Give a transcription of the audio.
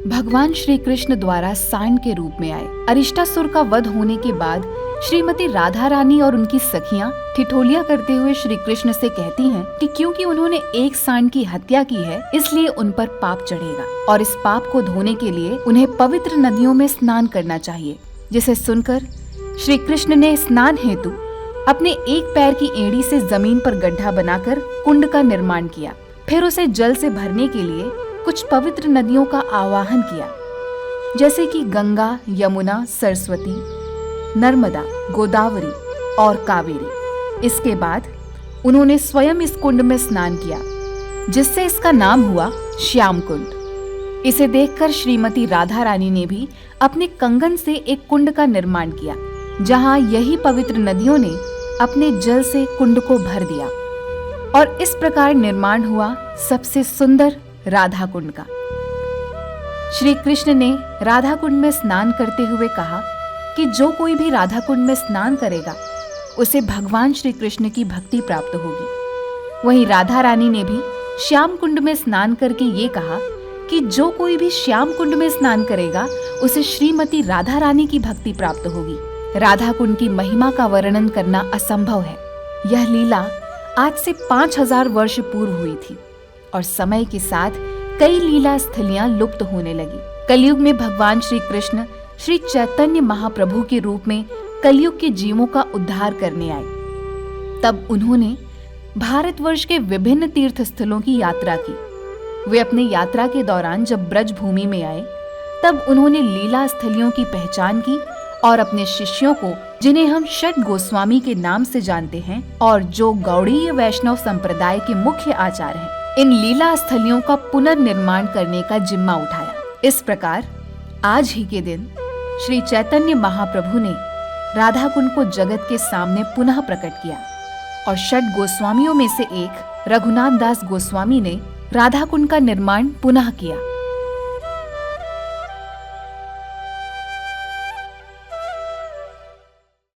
भगवान श्री कृष्ण द्वारा सांड के रूप में आए। अरिष्टासुर का वध होने के बाद श्रीमती राधा रानी और उनकी सखियां ठिठोलियां करते हुए श्री कृष्ण से कहती हैं कि क्योंकि उन्होंने एक सांड की हत्या की है, इसलिए उन पर पाप चढ़ेगा और इस पाप को धोने के लिए उन्हें पवित्र नदियों में स्नान करना चाहिए। जिसे सुनकर श्री कृष्ण ने स्नान हेतु अपने एक पैर की एड़ी से जमीन पर गड्ढा बनाकर कुंड का निर्माण किया। फिर उसे जल से भरने के लिए कुछ पवित्र नदियों का आवाहन किया, जैसे कि गंगा, यमुना, सरस्वती, नर्मदा, गोदावरी और कावेरी। इसके बाद उन्होंने स्वयं इस कुंड में स्नान किया, जिससे इसका नाम हुआ श्याम कुंड। इसे देखकर श्रीमती राधा रानी ने भी अपने कंगन से एक कुंड का निर्माण किया, जहां यही पवित्र नदियों ने अपने जल से कुंड को भर दिया और इस प्रकार निर्माण हुआ सबसे सुंदर राधा कुंड का। श्री कृष्ण ने राधा कुंड में स्नान करते हुए कहा कि जो कोई भी राधा कुंड में स्नान करेगा उसे भगवान श्री कृष्ण की भक्ति प्राप्त होगी। वहीं राधा रानी ने भी श्याम कुंड में स्नान करके ये कहा कि जो कोई भी श्याम कुंड में स्नान करेगा उसे श्रीमती राधा रानी की भक्ति प्राप्त होगी। राधा कुंड की महिमा का वर्णन करना असंभव है। यह लीला आज से 5000 वर्ष पूर्व हुई थी और समय के साथ कई लीला स्थलियां लुप्त होने लगी। कलयुग में भगवान श्री कृष्ण श्री चैतन्य महाप्रभु के रूप में कलयुग के जीवों का उद्धार करने आए। तब उन्होंने भारतवर्ष के विभिन्न तीर्थ स्थलों की यात्रा की। वे अपनी यात्रा के दौरान जब ब्रज भूमि में आए, तब उन्होंने लीला स्थलियों की पहचान की और अपने शिष्यों को, जिन्हें हम षट गोस्वामी के नाम से जानते हैं और जो गौड़ीय वैष्णव संप्रदाय के मुख्य आचार्य हैं, इन लीला स्थलियों का पुनर्निर्माण करने का जिम्मा उठाया। इस प्रकार आज ही के दिन श्री चैतन्य महाप्रभु ने राधा कुंड को जगत के सामने पुनः प्रकट किया और षट गोस्वामियों में से एक रघुनाथ दास गोस्वामी ने राधा कुंड का निर्माण पुनः किया।